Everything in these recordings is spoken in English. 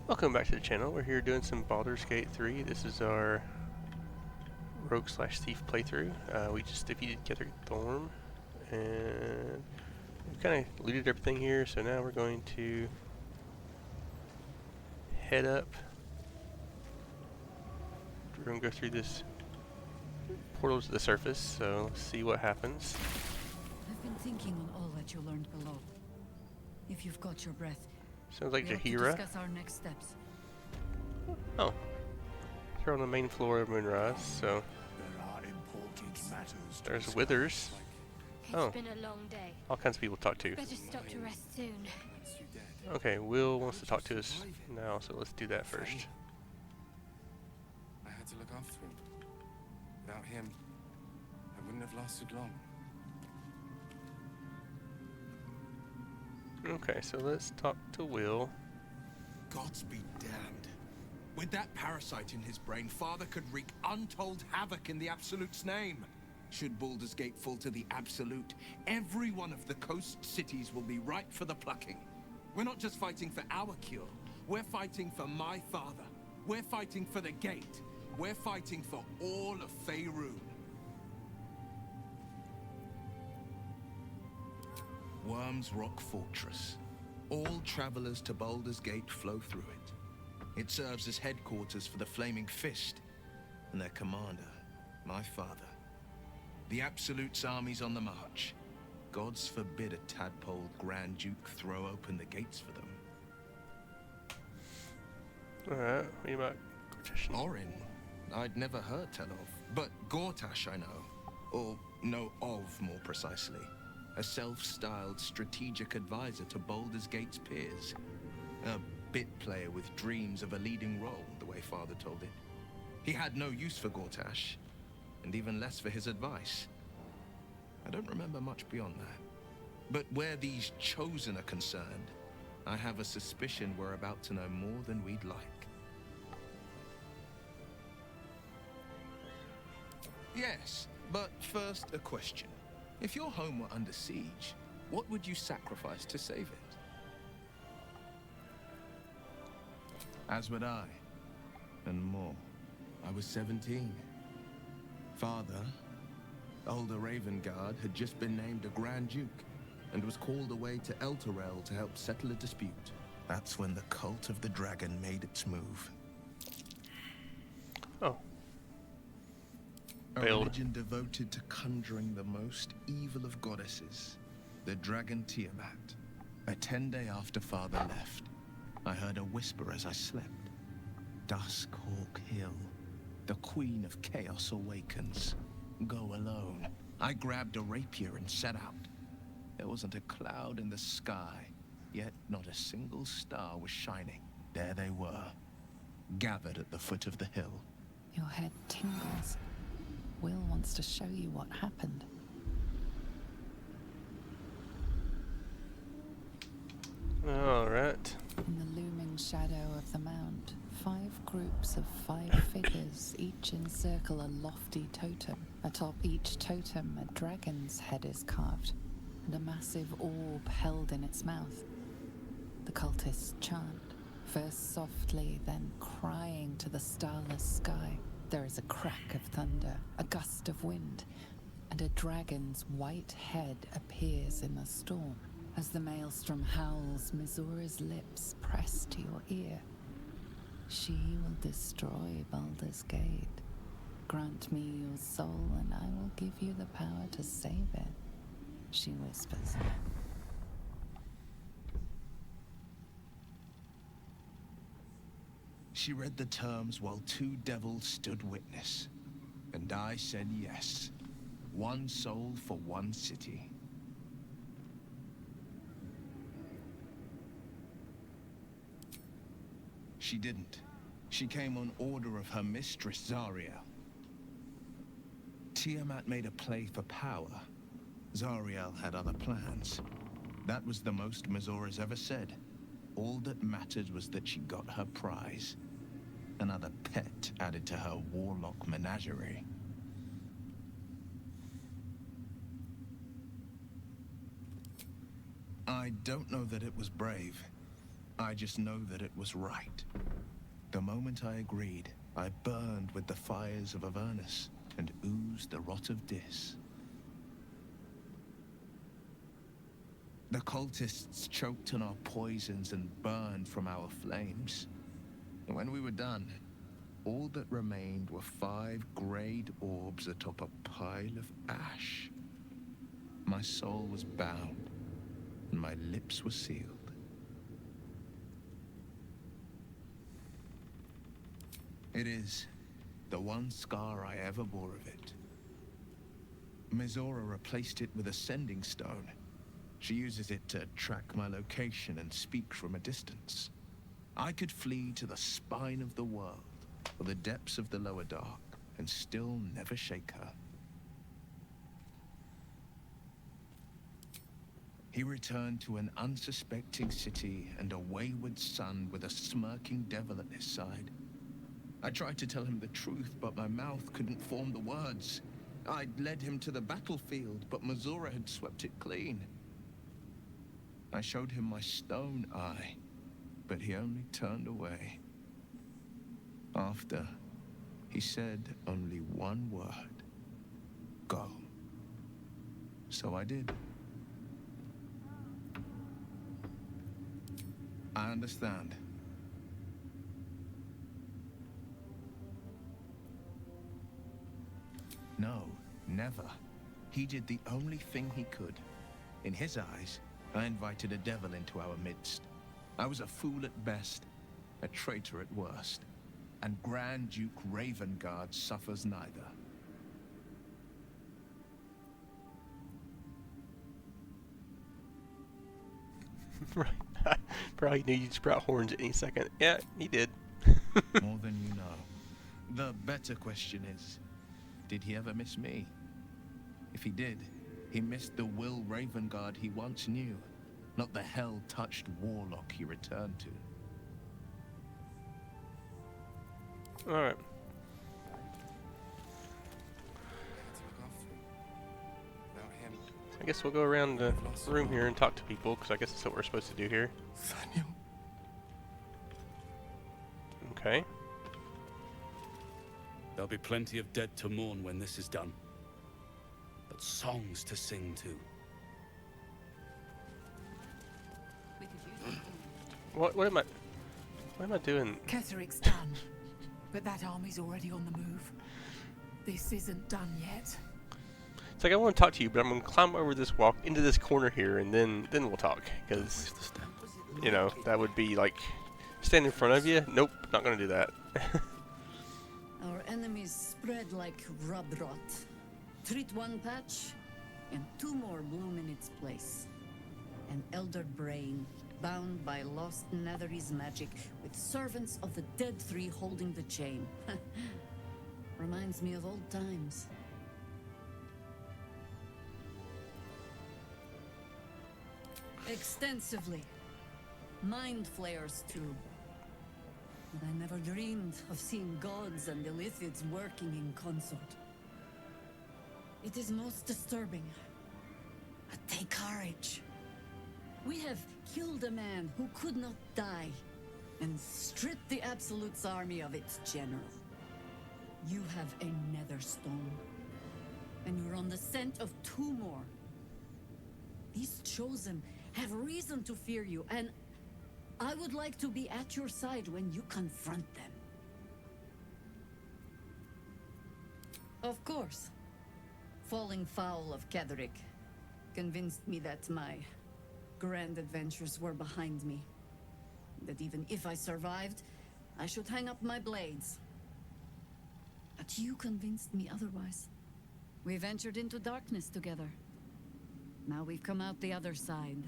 Welcome back to the channel. We're here doing some Baldur's Gate 3. This is our rogue slash thief playthrough. We just defeated Kether Thorm and we kind of looted everything here, so now we're going to head up. We're going to go through this portal to the surface, so let's see what happens. I've been thinking on all that you learned below. If you've got your breath, Sounds like we ought to Jahira. discuss our next steps. Oh, here on the main floor of Moonrise, so There are important matters to there's discuss. Withers. Oh, It's been a long day. all kinds of people to talk to. Better stop to rest soon. Okay, Will wants to talk to us now, so let's do that first. I had to look after him. Without him, I wouldn't have lasted long. Okay, so let's talk to Will. Gods be damned. With that parasite in his brain, Father could wreak untold havoc in the Absolute's name. Should Baldur's Gate fall to the Absolute, every one of the coast cities will be ripe for the plucking. We're not just fighting for our cure. We're fighting for my father. We're fighting for the Gate. We're fighting for all of Faerun. Worm's Rock Fortress. All travelers to Baldur's Gate flow through it. It serves as headquarters for the Flaming Fist and their commander, my father. The Absolute's army's on the march. Gods forbid a tadpole Grand Duke throw open the gates for them. Alright, what about Gortash? Orin, I'd never heard tell of, but Gortash I know. Or know of, more precisely. A self-styled strategic advisor to Baldur's Gate's peers. A bit player with dreams of a leading role, the way Father told it. He had no use for Gortash, and even less for his advice. I don't remember much beyond that. But where these Chosen are concerned, I have a suspicion we're about to know more than we'd like. Yes, but first a question. If your home were under siege, what would you sacrifice to save it? As would I, and more. I was 17. Father, older Ravengard, had just been named a Grand Duke, and was called away to Elturel to help settle a dispute. That's when the cult of the dragon made its move. Oh. A Failed. religion devoted to conjuring the most evil of goddesses, the dragon Tiamat. A 10-day after Father left, I heard a whisper as I slept. Duskhawk Hill, the Queen of Chaos awakens. Go alone. I grabbed a rapier and set out. There wasn't a cloud in the sky, yet not a single star was shining. There they were, gathered at the foot of the hill. Your head tingles. Will wants to show you what happened. Alright. In the looming shadow of the mound, 5 groups of 5 figures each encircle a lofty totem. Atop each totem, a dragon's head is carved, and a massive orb held in its mouth. The cultists chant, first softly, then crying to the starless sky. There is a crack of thunder, a gust of wind, and a dragon's white head appears in the storm. As the maelstrom howls, Mizura's lips press to your ear. She will destroy Baldur's Gate. Grant me your soul, and I will give you the power to save it, she whispers. She read the terms while 2 devils stood witness. And I said yes. 1 soul for 1 city. She didn't. She came on order of her mistress, Zariel. Tiamat made a play for power. Zariel had other plans. That was the most Mizura's ever said. All that mattered was that she got her prize. Another pet added to her warlock menagerie. I don't know that it was brave. I just know that it was right. The moment I agreed, I burned with the fires of Avernus and oozed the rot of Dis. The cultists choked on our poisons and burned from our flames. And when we were done, all that remained were 5 greyed orbs atop a pile of ash. My soul was bound, and my lips were sealed. It is the one scar I ever bore of it. Mizora replaced it with a sending stone. She uses it to track my location and speak from a distance. I could flee to the spine of the world, or the depths of the lower dark, and still never shake her. He returned to an unsuspecting city and a wayward son with a smirking devil at his side. I tried to tell him the truth, but my mouth couldn't form the words. I'd led him to the battlefield, but Mizora had swept it clean. I showed him my stone eye, but he only turned away. After, he said only one word: go. So I did. I understand. No, never. He did the only thing he could. In his eyes, I invited a devil into our midst. I was a fool at best, a traitor at worst. And Grand Duke Ravengard suffers neither. Right. Probably knew you'd sprout horns any second. Yeah, he did. More than you know. The better question is, did he ever miss me? If he did, he missed the Will Ravengard he once knew, not the hell-touched warlock he returned to. Alright. I guess we'll go around the room here and talk to people, because I guess that's what we're supposed to do here. Daniel. Okay. There'll be plenty of dead to mourn when this is done. But songs to sing too. What am I doing? Ketheric's done, but that army's already on the move. This isn't done yet. It's like I want to talk to you, but I'm gonna climb over this walk into this corner here, and then we'll talk, because you know that would be like stand in front of you. Nope, not gonna do that. Our enemies spread like rub rot. Treat one patch, and 2 more bloom in its place. An elder brain, bound by lost Netherese magic, with servants of the Dead Three holding the chain. Reminds me of old times. Extensively. Mind flayers, too. But I never dreamed of seeing gods and illithids working in consort. It is most disturbing. But take courage. We have killed a man who could not die, and stripped the Absolute's army of its general. You have a nether stone, and you're on the scent of 2 more. These chosen have reason to fear you, and I would like to be at your side when you confront them. Of course, falling foul of Ketheric convinced me that my grand adventures were behind me. That even if I survived, I should hang up my blades. But you convinced me otherwise. We ventured into darkness together. Now we've come out the other side.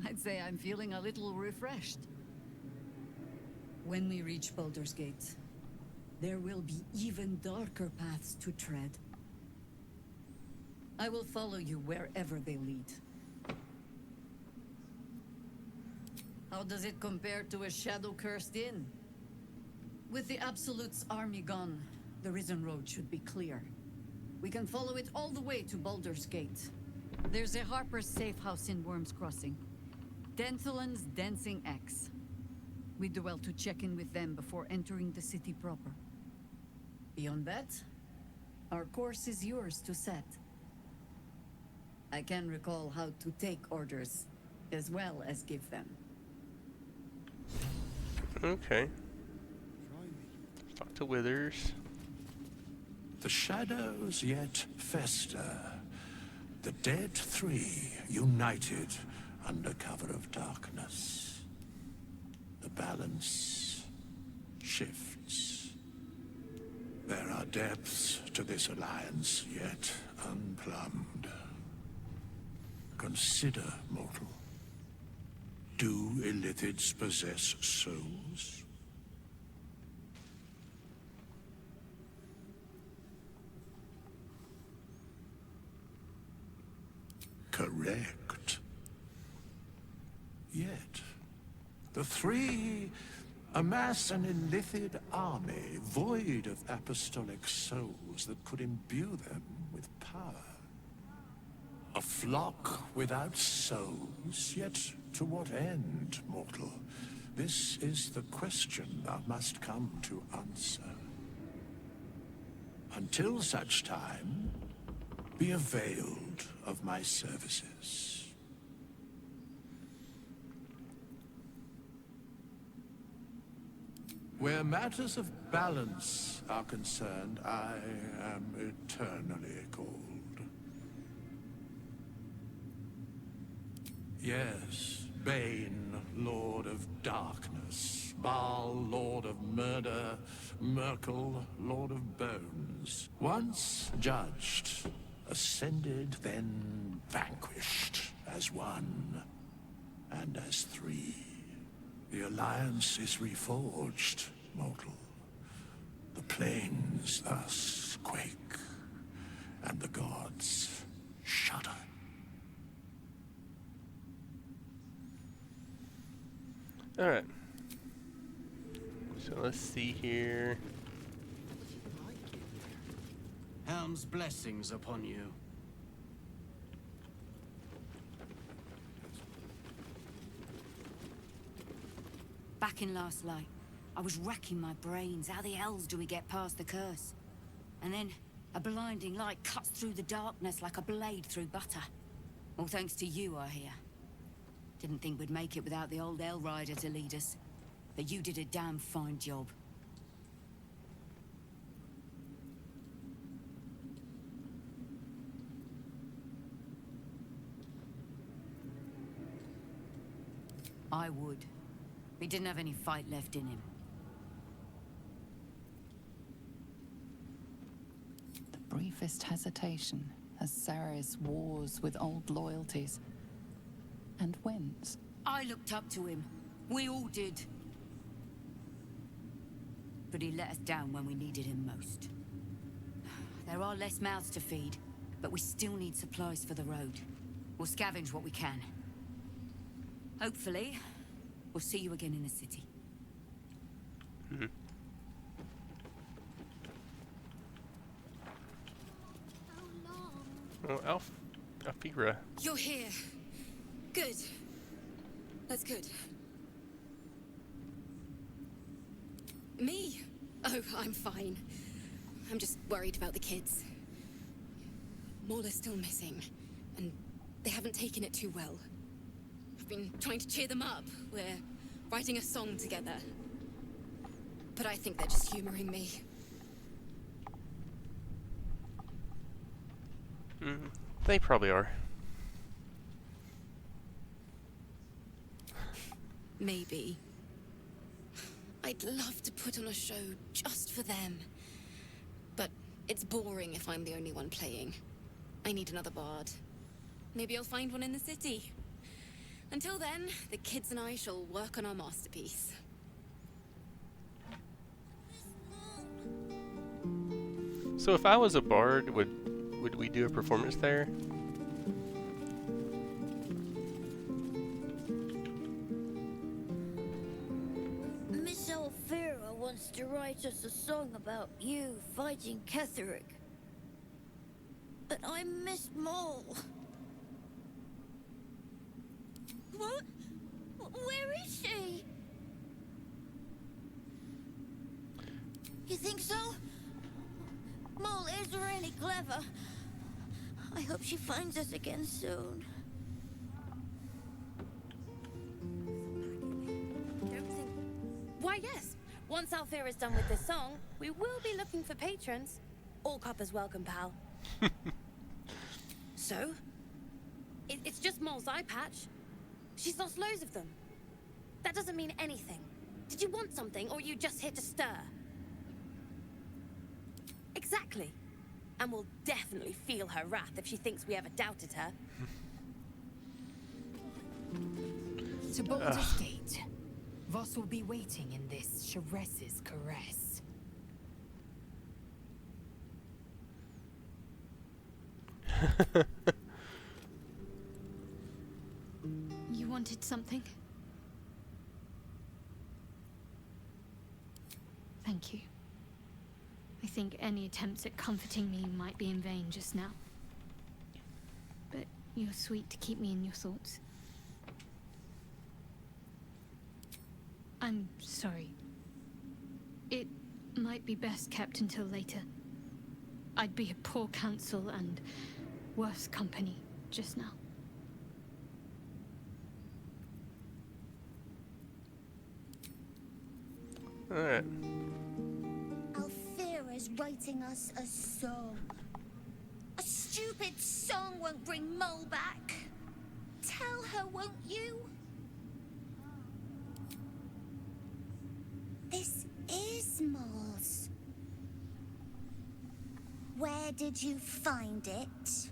I'd say I'm feeling a little refreshed. When we reach Baldur's Gate, there will be even darker paths to tread. I will follow you wherever they lead. How does it compare to a shadow-cursed inn? With the Absolute's army gone, the Risen Road should be clear. We can follow it all the way to Baldur's Gate. There's a Harper's safe house in Worm's Crossing. Denthalan's Dancing Axe. We do well to check in with them before entering the city proper. Beyond that, our course is yours to set. I can recall how to take orders, as well as give them. Okay. Talk to Withers. The shadows yet fester. The dead three united under cover of darkness. The balance shifts. There are depths to this alliance yet unplumbed. Consider, mortal. Do illithids possess souls? Correct. Yet, the three amass an illithid army void of apostolic souls that could imbue them with power. A flock without souls, yet to what end, mortal? This is the question thou must come to answer. Until such time, be availed of my services. Where matters of balance are concerned, I am eternally cold. Yes, Bane, Lord of Darkness, Baal, Lord of Murder, Merkel, Lord of Bones. Once judged, ascended, then vanquished as one, and as three. The alliance is reforged, mortal. The plains thus quake, and the gods shudder. Alright. So let's see here. Helm's blessings upon you. Back in last light, I was racking my brains. How the hells do we get past the curse? And then, a blinding light cuts through the darkness like a blade through butter. All thanks to you, I hear. Didn't think we'd make it without the old Hell Rider to lead us. But you did a damn fine job. I would. He didn't have any fight left in him. The briefest hesitation as Ceres wars with old loyalties and wins. I looked up to him. We all did. But he let us down when we needed him most. There are less mouths to feed, but we still need supplies for the road. We'll scavenge what we can. Hopefully, we'll see you again in the city. Oh, Alfira. You're here. Good. That's good. Me? Oh, I'm fine. I'm just worried about the kids. Maula's still missing, and they haven't taken it too well. I've been trying to cheer them up. We're writing a song together. But I think they're just humoring me. They probably are. Maybe. I'd love to put on a show just for them. But it's boring if I'm the only one playing. I need another bard. Maybe I'll find one in the city. Until then, the kids and I shall work on our masterpiece. So if I was a bard, would we do a performance there? Miss Alfira wants to write us a song about you fighting Ketheric. But I miss Maul. What? You think so? Mole is really clever. I hope she finds us again soon. Why, yes. Once Alfira's done with this song, we will be looking for patrons. All coppers welcome, pal. So? It's just Mole's eye patch. She's lost loads of them. That doesn't mean anything. Did you want something, or are you just here to stir? Exactly. And we'll definitely feel her wrath if she thinks we ever doubted her. To Baldur's Gate. Voss will be waiting in this Sharess's caress. You wanted something? Thank you. I think any attempts at comforting me might be in vain just now. But you're sweet to keep me in your thoughts. I'm sorry. It might be best kept until later. I'd be a poor counsel and worse company just now. Alright. Alfira's writing us a song. A stupid song won't bring Mole back. Tell her, won't you? This is Mole's. Where did you find it?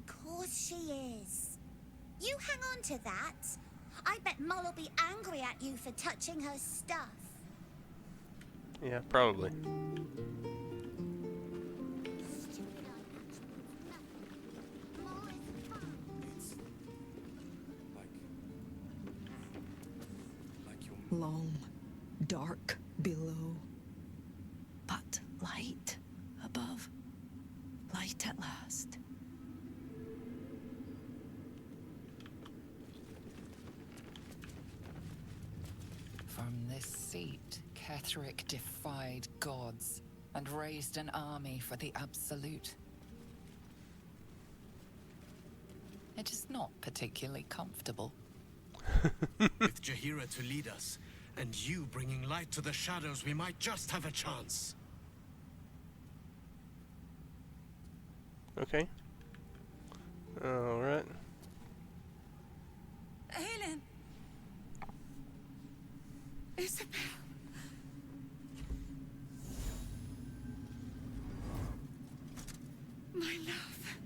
Course she is. You hang on to that. I bet Mole'll be angry at you for touching her stuff. Yeah, probably. Long, dark below, but light above. Light at last. From this seat, Ketheric defied gods and raised an army for the Absolute. It is not particularly comfortable. With Jaheira to lead us, and you bringing light to the shadows, we might just have a chance. Okay. Alright. Aelin! Isabel! My love.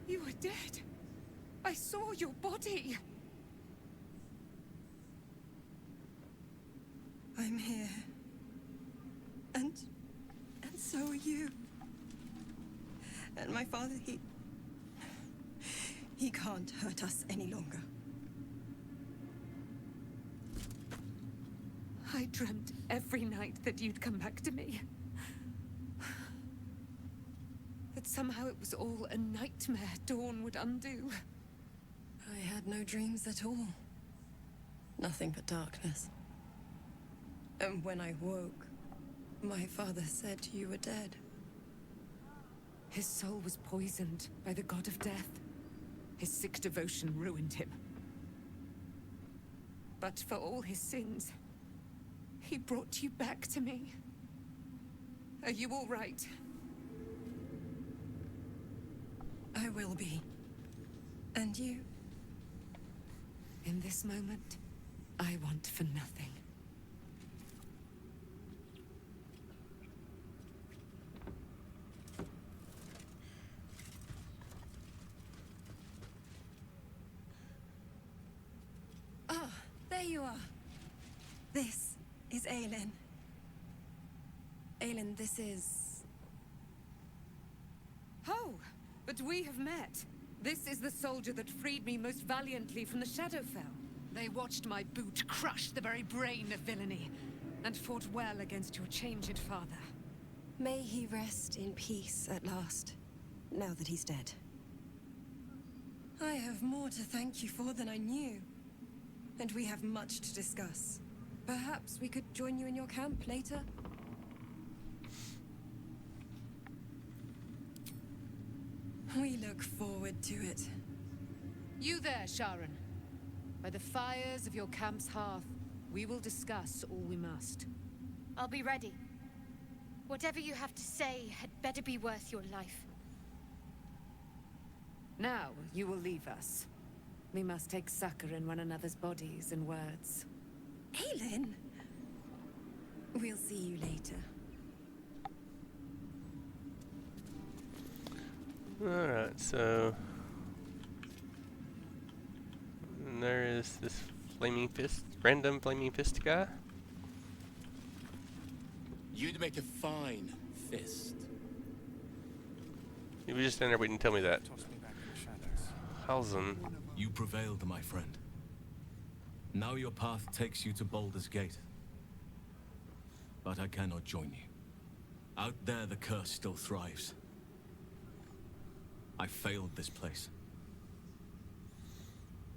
You are dead. I saw your body. I'm here. And so are you. And my father, he can't hurt us any longer. I dreamt every night that you'd come back to me. That somehow it was all a nightmare Dawn would undo. I had no dreams at all. Nothing but darkness. And when I woke, my father said you were dead. His soul was poisoned by the god of death. His sick devotion ruined him. But for all his sins, he brought you back to me. Are you all right? I will be. And you? In this moment, I want for nothing. Ah, there you are. This is Aelin. Aelin, this is... Oh, but we have met. This is the soldier that freed me most valiantly from the Shadowfell. They watched my boot crush the very brain of villainy, and fought well against your changed father. May he rest in peace at last, now that he's dead. I have more to thank you for than I knew, and we have much to discuss. Perhaps we could join you in your camp later? We look forward to it. You there, Sharon. By the fires of your camp's hearth, we will discuss all we must. I'll be ready. Whatever you have to say had better be worth your life. Now, you will leave us. We must take succor in one another's bodies and words. Aelin! We'll see you later. Alright, so... And there is this flaming fist, random flaming fist guy. You'd make a fine fist. You were just standing there waiting to tell me that. Halzen. You prevailed, my friend. Now your path takes you to Baldur's Gate. But I cannot join you. Out there, the curse still thrives. I failed this place.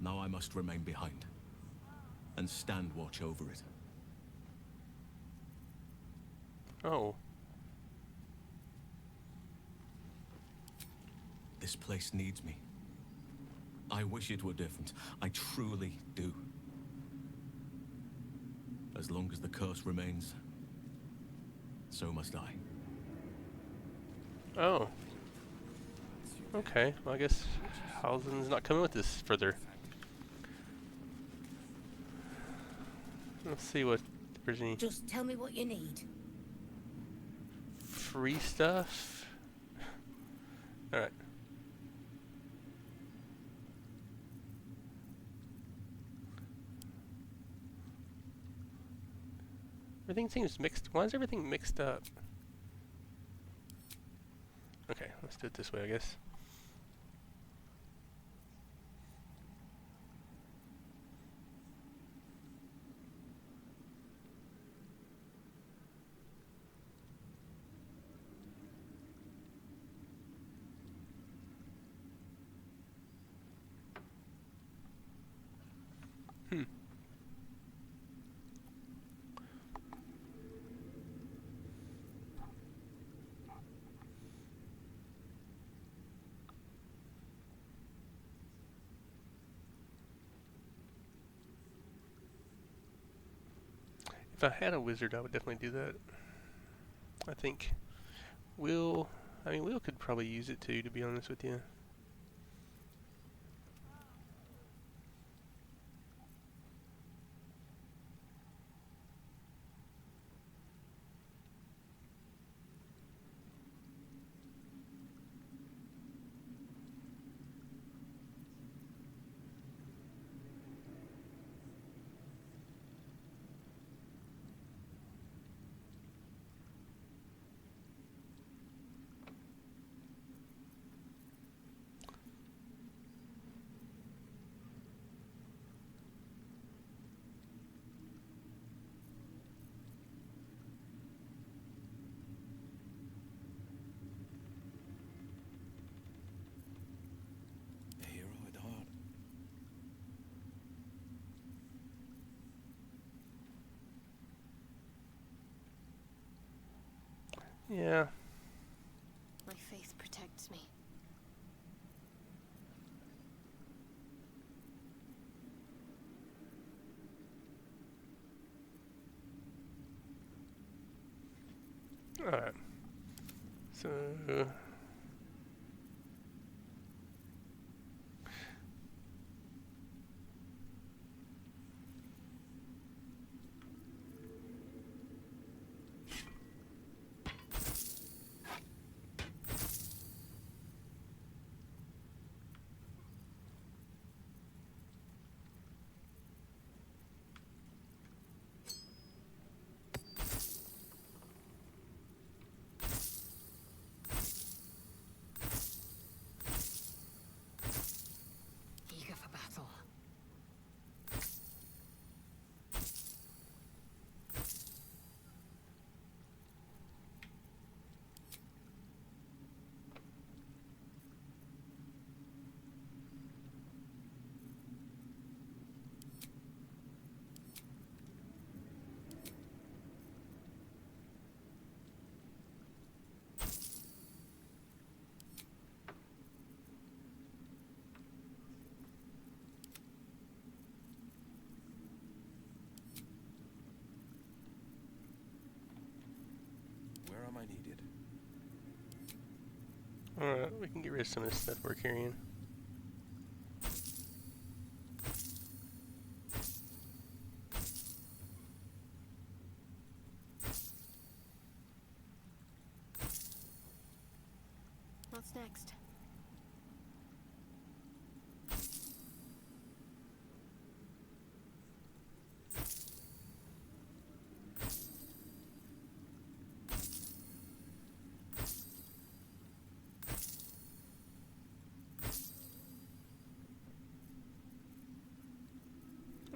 Now I must remain behind and stand watch over it. Oh. This place needs me. I wish it were different. I truly do. As long as the curse remains, so must I. Oh. Okay, well I guess Halzen's not coming with us further. Let's see what there's any Just tell me what you need. free stuff. Alright. Everything seems mixed. Why is everything mixed up? Okay, let's do it this way, I guess. If I had a wizard, I would definitely do that. I think Will could probably use it too, to be honest with you. A hero at heart. Yeah. My faith protects me. Alright. So... needed. Alright, we can get rid of some of this stuff we're carrying. What's next?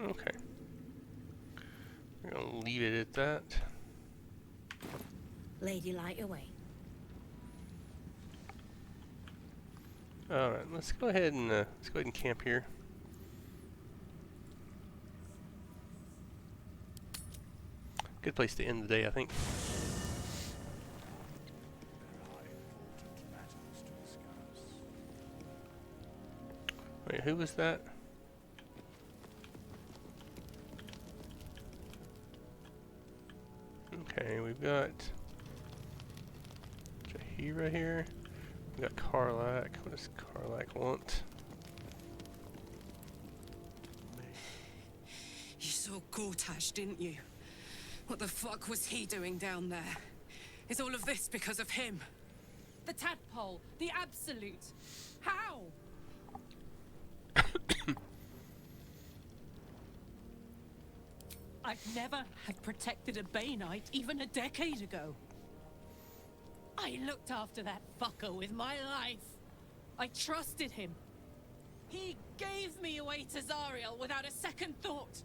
Okay. We're gonna leave it at that. Lady, light away. Alright, let's go ahead and camp here. Good place to end the day, I think. Wait, who was that? Okay, we've got Jaheira here. We got Karlak. What does Karlak want? You saw Gortash, didn't you? What the fuck was he doing down there? Is all of this because of him? The tadpole, the absolute. How? I'd never have protected a Bay Knight even a decade ago. I looked after that fucker with my life. I trusted him. He gave me away to Zariel without a second thought.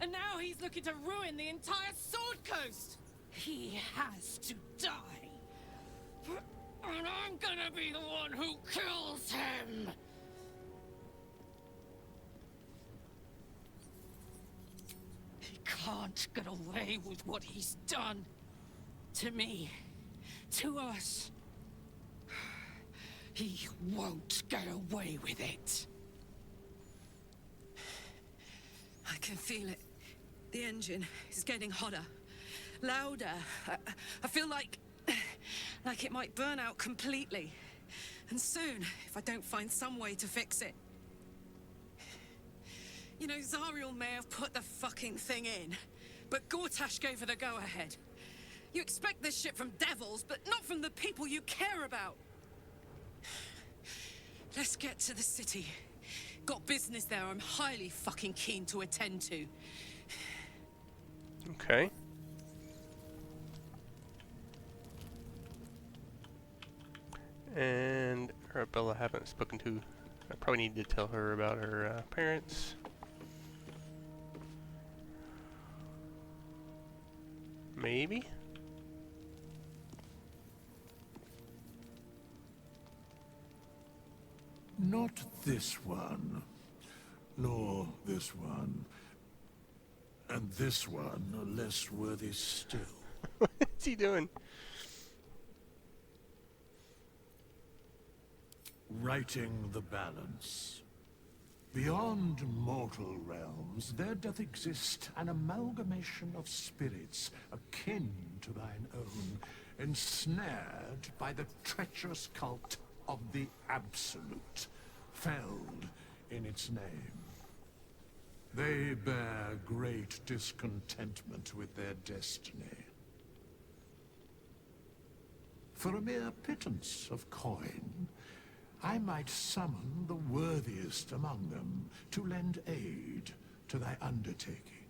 And now he's looking to ruin the entire Sword Coast. He has to die. And I'm gonna be the one who kills him. He can't get away with what he's done. To me. To us. He won't get away with it. I can feel it. The engine is getting hotter. Louder. I feel like it might burn out completely. And soon, if I don't find some way to fix it. You know, Zariel may have put the fucking thing in, but Gortash gave her the go-ahead. You expect this shit from devils, but not from the people you care about. Let's get to the city. Got business there I'm highly fucking keen to attend to. Okay. And Arabella, I haven't spoken to. I probably need to tell her about her parents. Maybe? Not this one, nor this one, and this one are less worthy still. What's he doing? Righting the balance. Beyond mortal realms, there doth exist an amalgamation of spirits akin to thine own, ensnared by the treacherous cult of the Absolute, felled in its name. They bear great discontentment with their destiny. For a mere pittance of coin, I might summon the worthiest among them to lend aid to thy undertaking.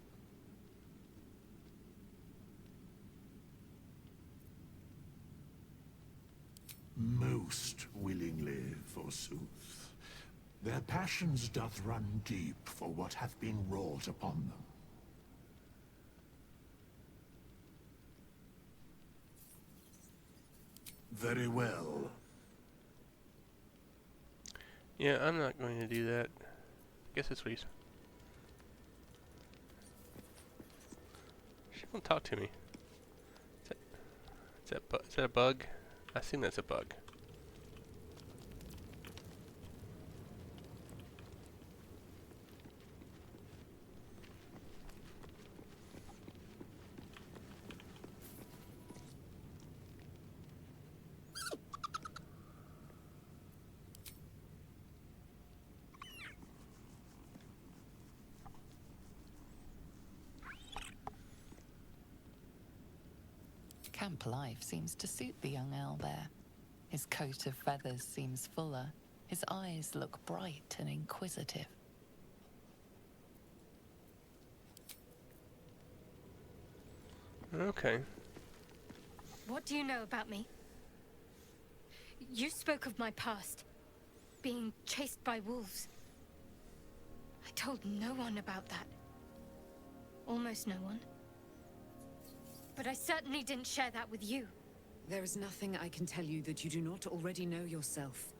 Most willingly, forsooth. Their passions doth run deep for what hath been wrought upon them. Very well. Yeah, I'm not going to do that. I guess that's what he's... She won't talk to me. Is that a bug? I assume that's a bug. Camp life seems to suit the young owlbear. His coat of feathers seems fuller. His eyes look bright and inquisitive. Okay. What do you know about me? You spoke of my past, being chased by wolves. I told no one about that. Almost no one. But I certainly didn't share that with you. There is nothing I can tell you that you do not already know yourself.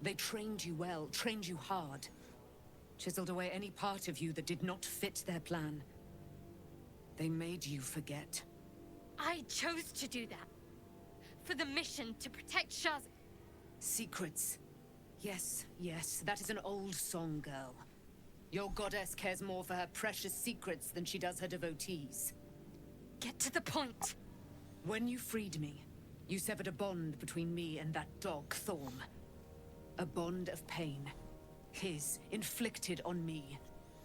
They trained you well, trained you hard. Chiseled away any part of you that did not fit their plan. They made you forget. I chose to do that. For the mission to protect Shah's... Secrets. Yes, yes, that is an old song, girl. Your goddess cares more for her precious secrets than she does her devotees. Get to the point. When you freed me, you severed a bond between me and that dog, Thorm. A bond of pain. His, inflicted on me.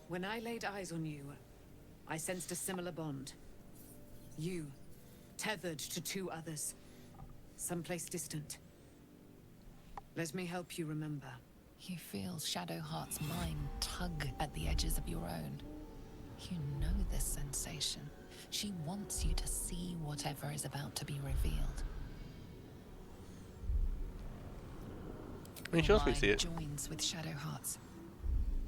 When I laid eyes on you, I sensed a similar bond. You, tethered to two others. Someplace distant. Let me help you remember. You feel Shadowheart's mind tug at the edges of your own. You know this sensation. She wants you to see whatever is about to be revealed. I mean, she wants me to see it. Joins with Shadowheart's.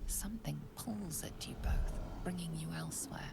Something pulls at you both, bringing you elsewhere.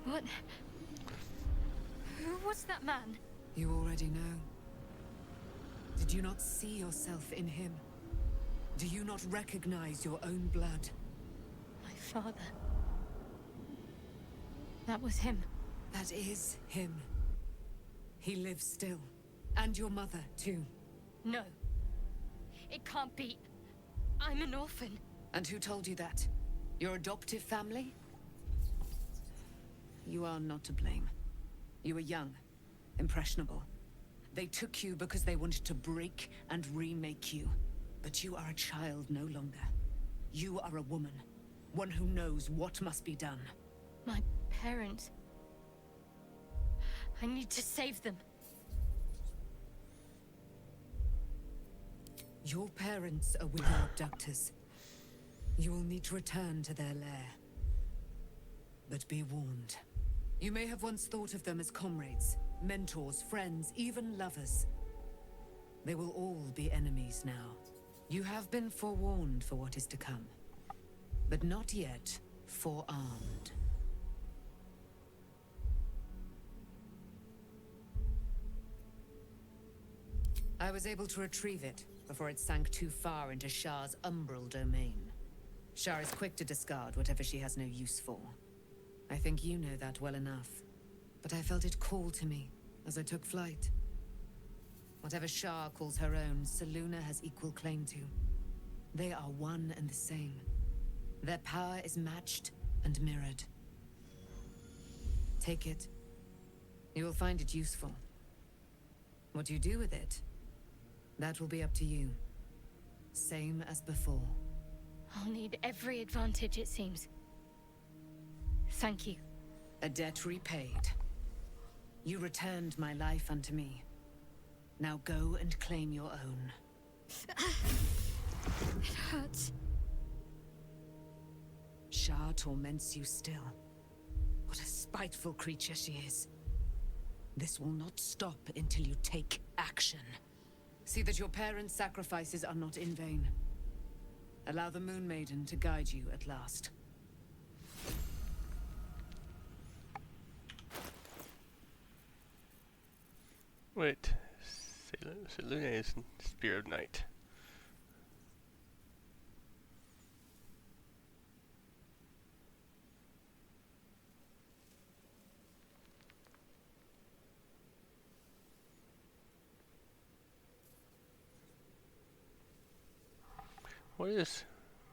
What? Who was that man? You already know. Did you not see yourself in him? Do you not recognize your own blood? My father. That was him. That is him. He lives still. And your mother, too. No. It can't be. I'm an orphan. And who told you that? Your adoptive family? You are not to blame. You were young, impressionable. They took you because they wanted to break and remake you. But you are a child no longer. You are a woman. One who knows what must be done. My parents. I need to save them. Your parents are with your abductors. You will need to return to their lair. But be warned. You may have once thought of them as comrades, mentors, friends, even lovers. They will all be enemies now. You have been forewarned for what is to come, but not yet forearmed. I was able to retrieve it before it sank too far into Shah's umbral domain. Shah is quick to discard whatever she has no use for. I think you know that well enough. But I felt it call to me as I took flight. Whatever Shah calls her own, Selûne has equal claim to. They are one and the same. Their power is matched and mirrored. Take it. You will find it useful. What you do with it, that will be up to you. Same as before. I'll need every advantage, it seems. Thank you. A debt repaid. You returned my life unto me. Now go and claim your own. It hurts. Shah torments you still. What a spiteful creature she is. This will not stop until you take action. See that your parents' sacrifices are not in vain. Allow the Moon Maiden to guide you at last. Wait. Selune is Spear of Night. What is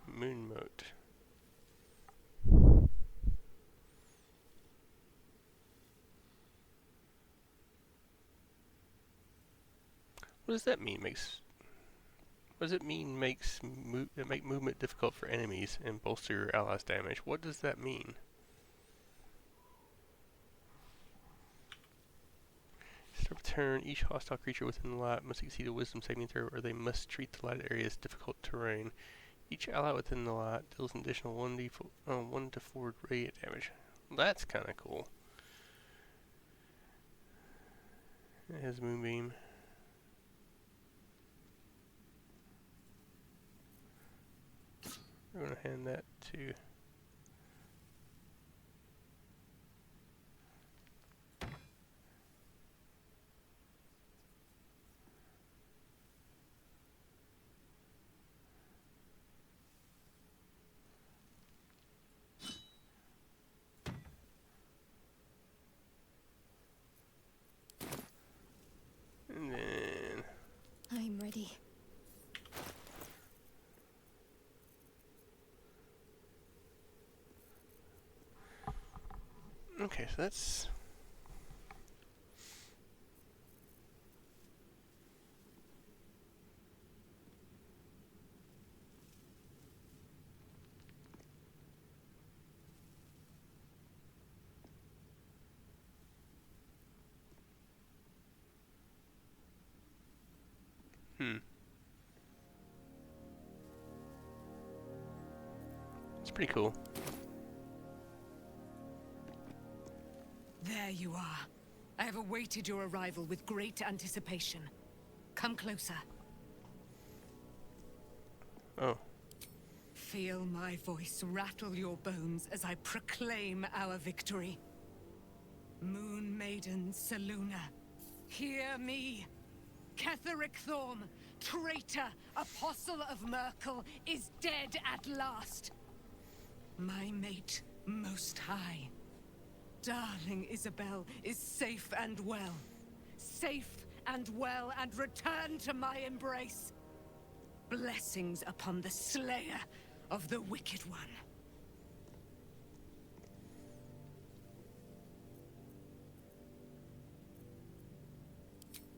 Moon Moat? What does that mean? What does it mean? Make movement difficult for enemies and bolster your allies' damage. What does that mean? Start turn. Each hostile creature within the lot must succeed a Wisdom saving throw, or they must treat the lighted area as difficult terrain. Each ally within the lot deals an additional 1 to 4 radiant damage. That's kind of cool. It has Moonbeam. We're going to hand that to... And then... I'm ready. Okay, so that's... It's pretty cool. There you are. I have awaited your arrival with great anticipation. Come closer. Oh. Feel my voice rattle your bones as I proclaim our victory. Moon Maiden Seluna, hear me. Ketheric Thorm, traitor, apostle of Merkel, is dead at last. My mate, Most High. Darling Isabel is safe and well. Safe and well, and return to my embrace. Blessings upon the slayer of the Wicked One.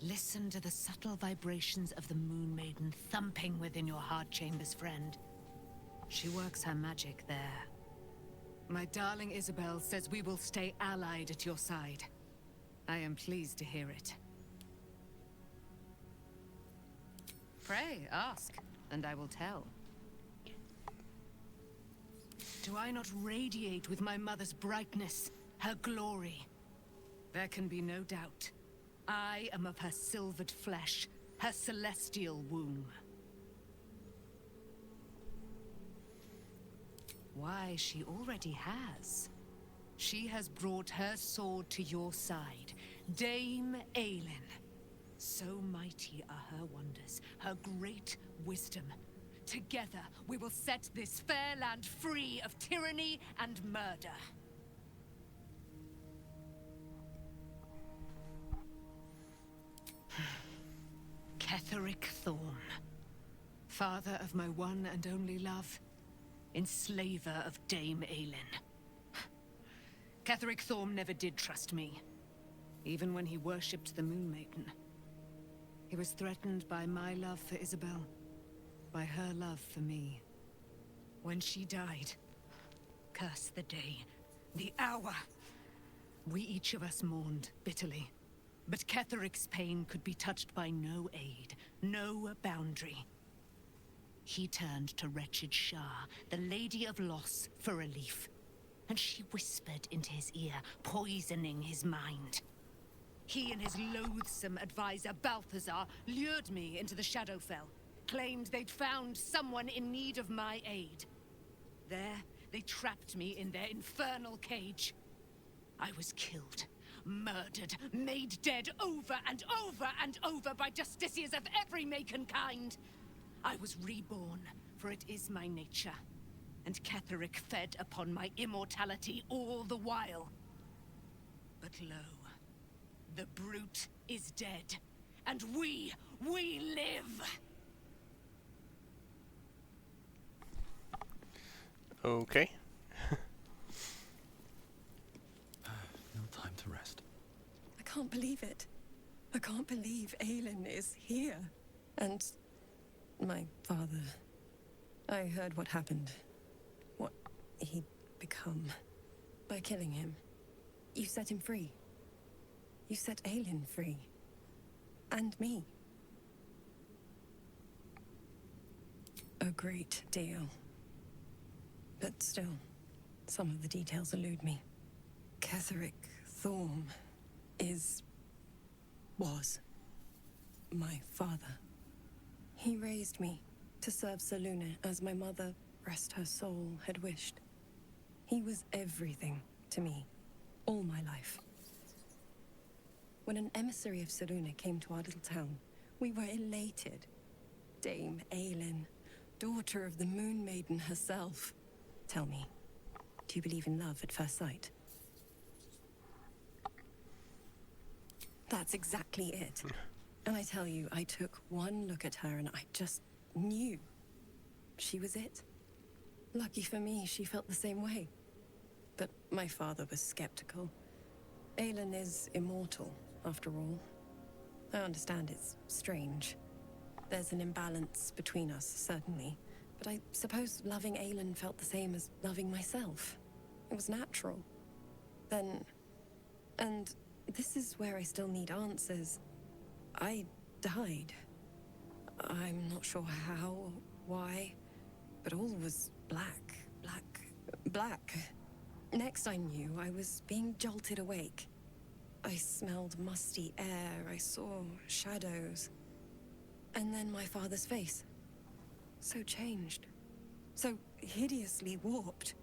Listen to the subtle vibrations of the Moon Maiden thumping within your heart chambers, friend. She works her magic there. My darling Isabel says we will stay allied at your side. I am pleased to hear it. Pray, ask, and I will tell. Do I not radiate with my mother's brightness, her glory? There can be no doubt. I am of her silvered flesh, her celestial womb. Why, she already has. She has brought her sword to your side, Dame Aelin. So mighty are her wonders, her great wisdom. Together, we will set this fair land free of tyranny and murder. Ketheric Thorm, father of my one and only love, enslaver of Dame Aelin. Ketheric Thorm never did trust me, even when he worshipped the Moon Maiden. He was threatened by my love for Isabel, by her love for me. When she died, curse the day, the hour, we each of us mourned bitterly. But Ketheric's pain could be touched by no aid, no boundary. He turned to wretched Shah, the Lady of Loss, for relief. And she whispered into his ear, poisoning his mind. He and his loathsome advisor, Balthazar, lured me into the Shadowfell, claimed they'd found someone in need of my aid. There, they trapped me in their infernal cage. I was killed, murdered, made dead over and over and over by justiciars of every make and kind. I was reborn, for it is my nature. And Ketheric fed upon my immortality all the while. But lo, the brute is dead, and we live! Okay. No time to rest. I can't believe it. I can't believe Aelin is here. And my father. I heard what happened. What he'd become. By killing him. You set him free. You set Aelin free. And me. A great deal. But still, some of the details elude me. Ketheric Thorm was my father. He raised me to serve Selûne as my mother, rest her soul, had wished. He was everything to me, all my life. When an emissary of Selûne came to our little town, we were elated. Dame Aelin, daughter of the Moon Maiden herself. Tell me, do you believe in love at first sight? That's exactly it. And I tell you, I took one look at her and I just knew. She was it. Lucky for me, she felt the same way. But my father was skeptical. Aelin is immortal, after all. I understand it's strange. There's an imbalance between us, certainly. But I suppose loving Aelin felt the same as loving myself. It was natural. Then... And this is where I still need answers. I died. I'm not sure how, or why, but all was black. Next I knew, I was being jolted awake. I smelled musty air, I saw shadows. And then my father's face. So changed. So hideously warped.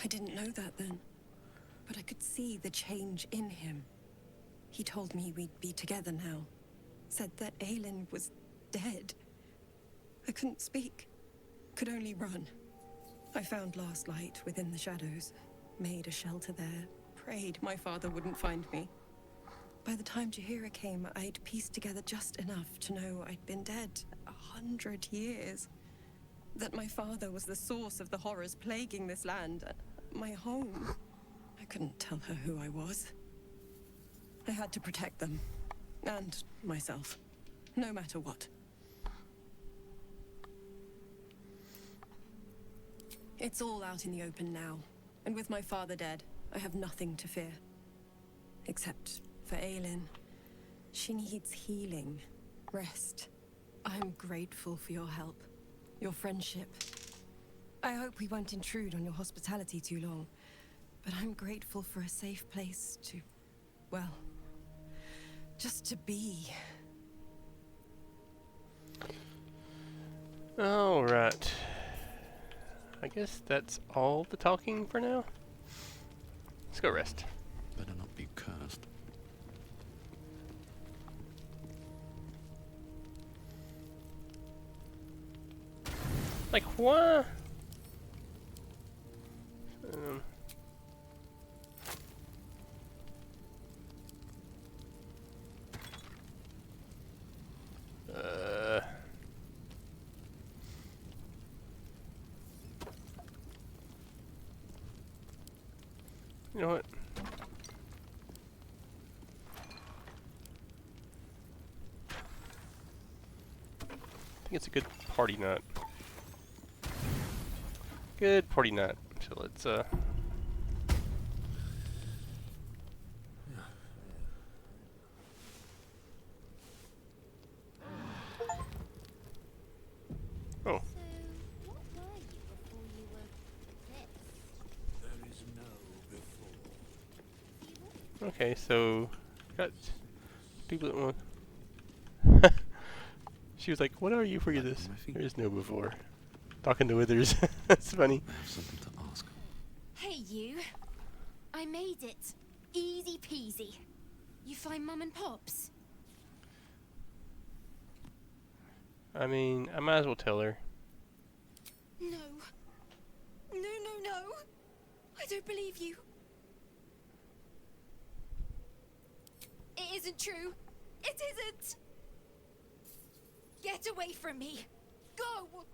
I didn't know that then, but I could see the change in him. He told me we'd be together now. Said that Aelin was dead. I couldn't speak. Could only run. I found last light within the shadows. Made a shelter there. Prayed my father wouldn't find me. By the time Jaheira came, I'd pieced together just enough to know I'd been dead 100 years. That my father was the source of the horrors plaguing this land. My home. I couldn't tell her who I was. I had to protect them. And myself. No matter what. It's all out in the open now. And with my father dead, I have nothing to fear. Except for Aelin. She needs healing. Rest. I'm grateful for your help. Your friendship. I hope we won't intrude on your hospitality too long. But I'm grateful for a safe place to... well... just to be. Alright. I guess that's all the talking for now. Let's go rest. Better not be cursed. Like, what? You know what? I think it's a good party nut. Good party nut. So let's oh. Okay, so got people that want. She was like, "What are you for this?" There is no before. Talking to Withers. That's funny. I have something to ask. Hey, you. I made it. Easy peasy. You find Mum and Pops? I mean, I might as well tell her. No. No. I don't believe you. It isn't true. It isn't. Get away from me. Go.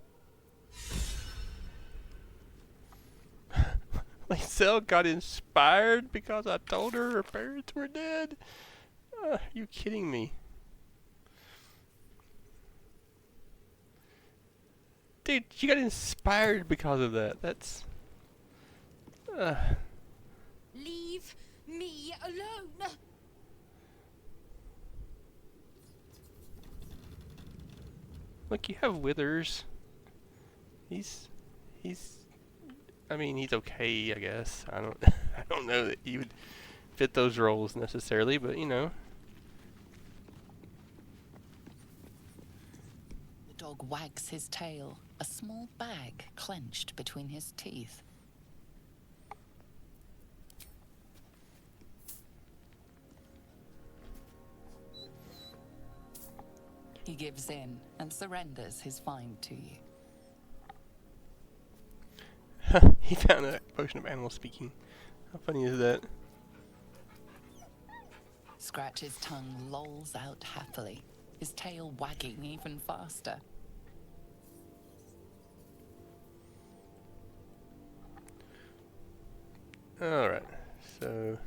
Lysel got inspired because I told her parents were dead. Are you kidding me? Dude, she got inspired because of that. That's... Leave me alone. Look, you have Withers. He's... I mean, he's okay, I guess. I don't know that he would fit those roles necessarily, but you know. The dog wags his tail, a small bag clenched between his teeth. He gives in and surrenders his find to you. He found a potion of animal speaking. How funny is that? Scratch's tongue lolls out happily, his tail wagging even faster. Alright, so...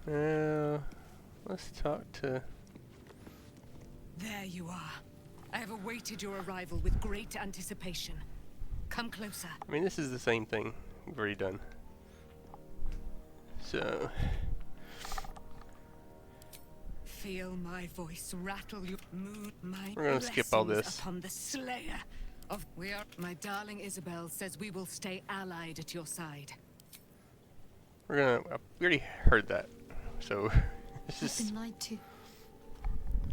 Now, let's talk to... There you are. I have awaited your arrival with great anticipation. Come closer. I mean, this is the same thing we've already done. So... Feel my voice rattle your mood. My We're gonna skip all blessings this. upon the slayer of my darling Isabel says we will stay allied at your side. we already heard that. So, it's I've just... been lied to.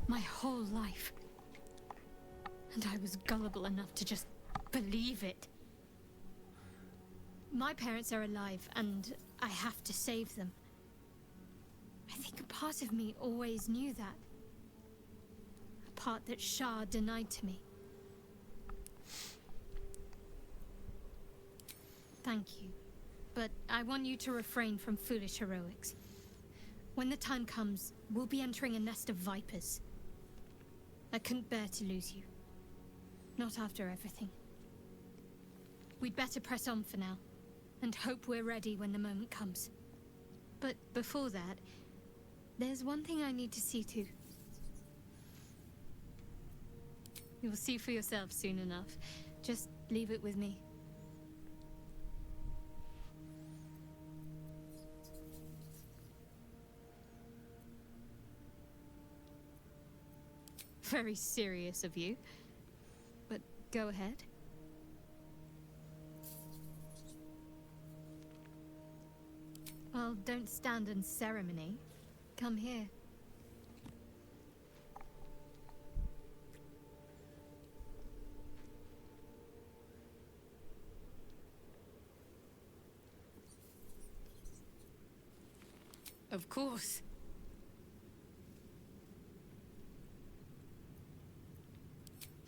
My whole life. And I was gullible enough to just believe it. My parents are alive, and I have to save them. I think a part of me always knew that. A part that Shah denied to me. Thank you. But I want you to refrain from foolish heroics. When the time comes, we'll be entering a nest of vipers. I couldn't bear to lose you. Not after everything. We'd better press on for now, and hope we're ready when the moment comes. But before that, there's one thing I need to see to. You'll see for yourself soon enough. Just leave it with me. Very serious of you. But go ahead. Well, don't stand in ceremony. Come here. Of course.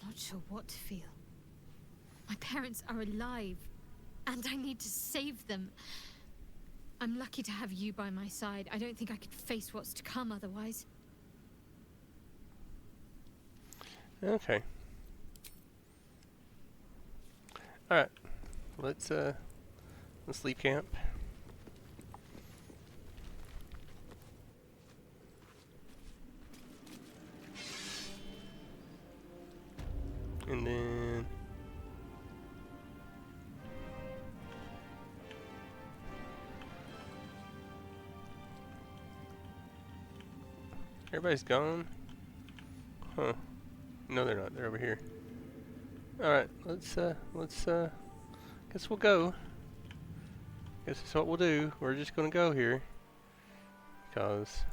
Not sure what to feel. My parents are alive, and I need to save them. I'm lucky to have you by my side. I don't think I could face what's to come otherwise. Okay. Alright. Let's leave camp. And then everybody's gone? Huh. No, they're not. They're over here. Alright, let's guess we'll go. Guess that's what we'll do. We're just gonna go here. Because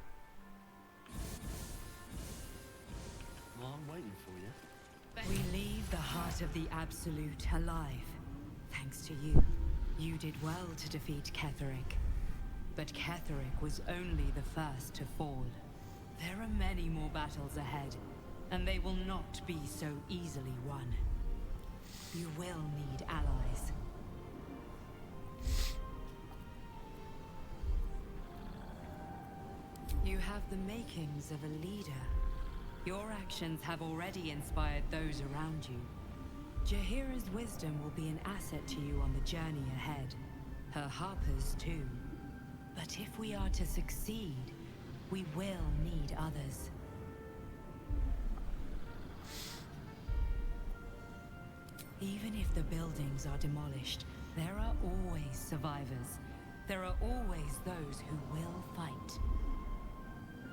part of the Absolute alive. Thanks to you. You did well to defeat Ketheric. But Ketheric was only the first to fall. There are many more battles ahead, and they will not be so easily won. You will need allies. You have the makings of a leader. Your actions have already inspired those around you. Jaheira's wisdom will be an asset to you on the journey ahead. Her harpers too. But if we are to succeed, we will need others. Even if the buildings are demolished, there are always survivors. There are always those who will fight.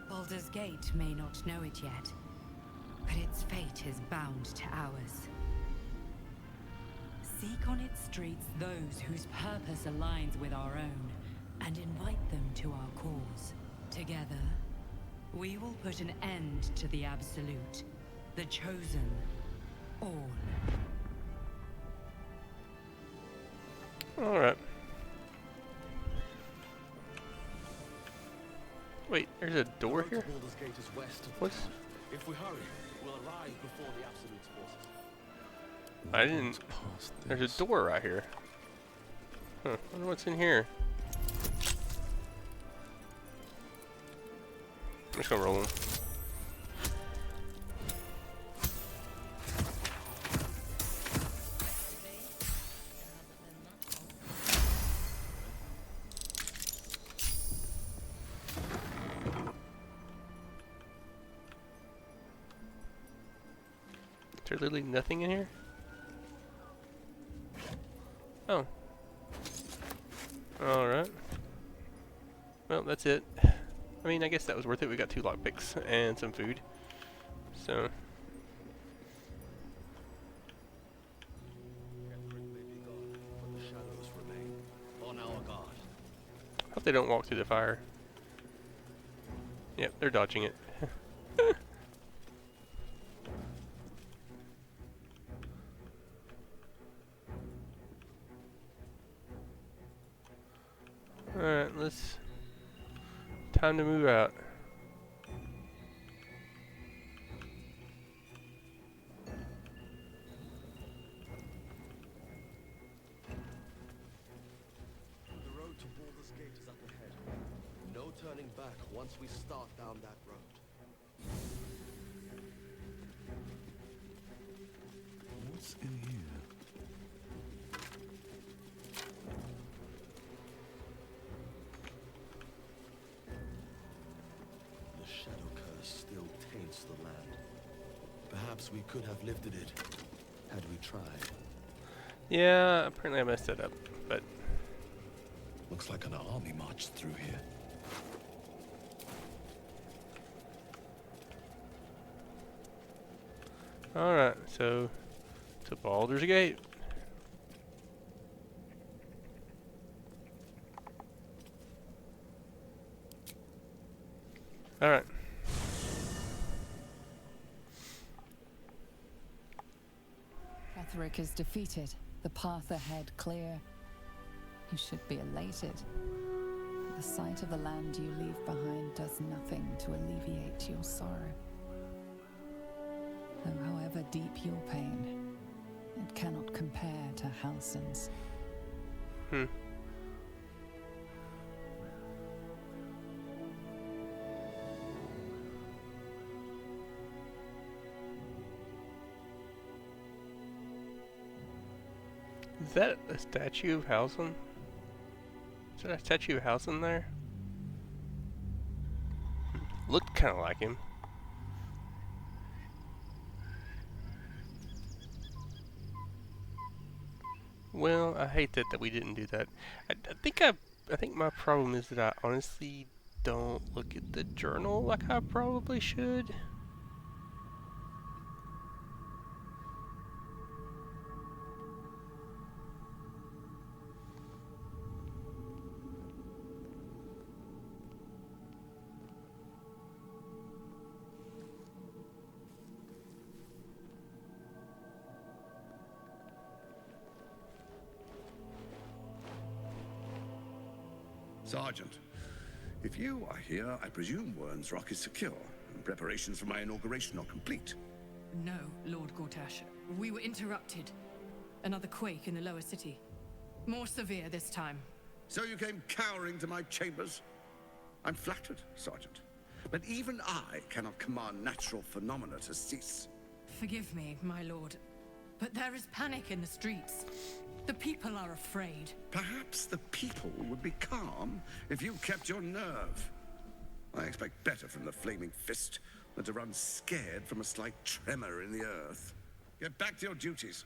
Baldur's Gate may not know it yet, but its fate is bound to ours. Seek on its streets those whose purpose aligns with our own, and invite them to our cause. Together, we will put an end to the Absolute, the Chosen, all. Alright. Wait, there's a door here? Baldur's Gate is west of the What's... town. If we hurry, we'll arrive before the Absolute's forces. I didn't... There's a door right here. Huh, I wonder what's in here. I'm just gonna roll them. Is there literally nothing in here? Oh. Alright. Well, that's it. I mean, I guess that was worth it. We got 2 lockpicks and some food. So. Hope they don't walk through the fire. Yep, they're dodging it. Alright, let's... Time to move out. The road to Baldur's Gate is up ahead. No turning back once we start down that road. What's in here? Still taints the land. Perhaps we could have lifted it had we tried. Yeah, apparently I messed it up, but... Looks like an army marched through here. Alright, so... To Baldur's Gate. Alright. Ketheric is defeated, the path ahead clear. You should be elated. The sight of the land you leave behind does nothing to alleviate your sorrow. Though however deep your pain, it cannot compare to Halsin's. Is that a statue of Halsin? Is there a statue of Halsin there? Looked kind of like him. Well, I hate that we didn't do that. I think my problem is that I honestly don't look at the journal like I probably should. Sergeant, if you are here, I presume Wern's Rock is secure, and preparations for my inauguration are complete. No, Lord Gortash. We were interrupted. Another quake in the lower city. More severe this time. So you came cowering to my chambers? I'm flattered, Sergeant. But even I cannot command natural phenomena to cease. Forgive me, my lord, but there is panic in the streets. The people are afraid. Perhaps the people would be calm if you kept your nerve. I expect better from the Flaming Fist than to run scared from a slight tremor in the earth. Get back to your duties.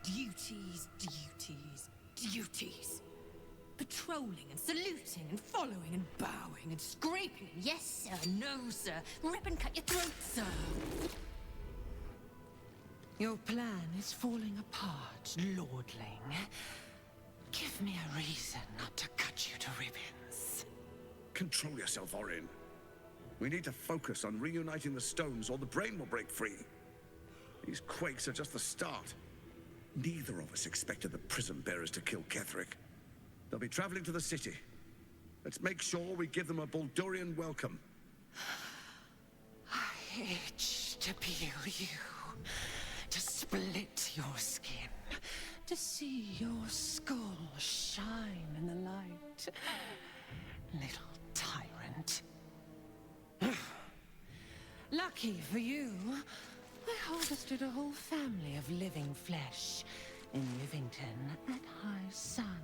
Duties, duties, duties. Patrolling and saluting and following and bowing and scraping. Yes, sir. No, sir. Rip and cut your throat, sir. Your plan is falling apart, lordling. Give me a reason not to cut you to ribbons. Control yourself, Orin. We need to focus on reuniting the stones or the brain will break free. These quakes are just the start. Neither of us expected the prison bearers to kill Ketherick. They'll be traveling to the city. Let's make sure we give them a Baldurian welcome. I itch to peel you, to split your skin, to see your skull shine in the light. Little tyrant. Lucky for you, I harvested a whole family of living flesh in Rivington at high sun.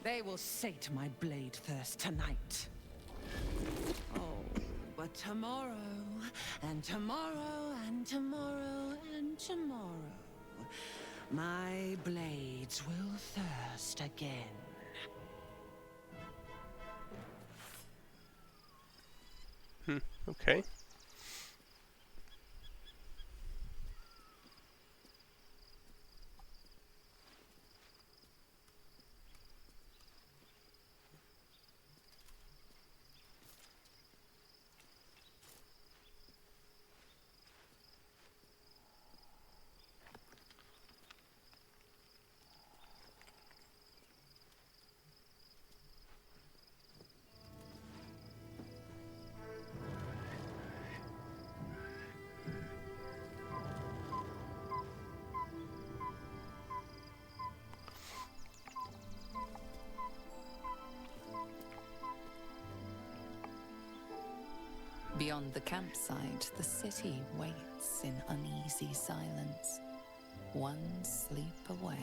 They will sate my blade thirst tonight. Oh, but tomorrow, and tomorrow, and tomorrow, and tomorrow, my blades will thirst again. Okay. Beyond the campsite, the city waits in uneasy silence, one sleep away.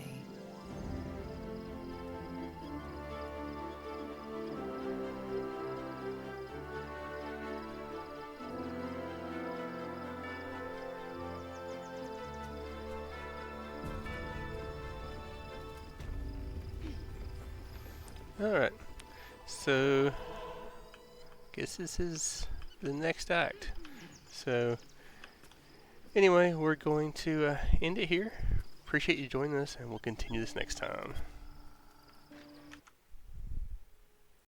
Alright, so guess this is the next act. So anyway, we're going to end it here. Appreciate you joining us, and we'll continue this next time.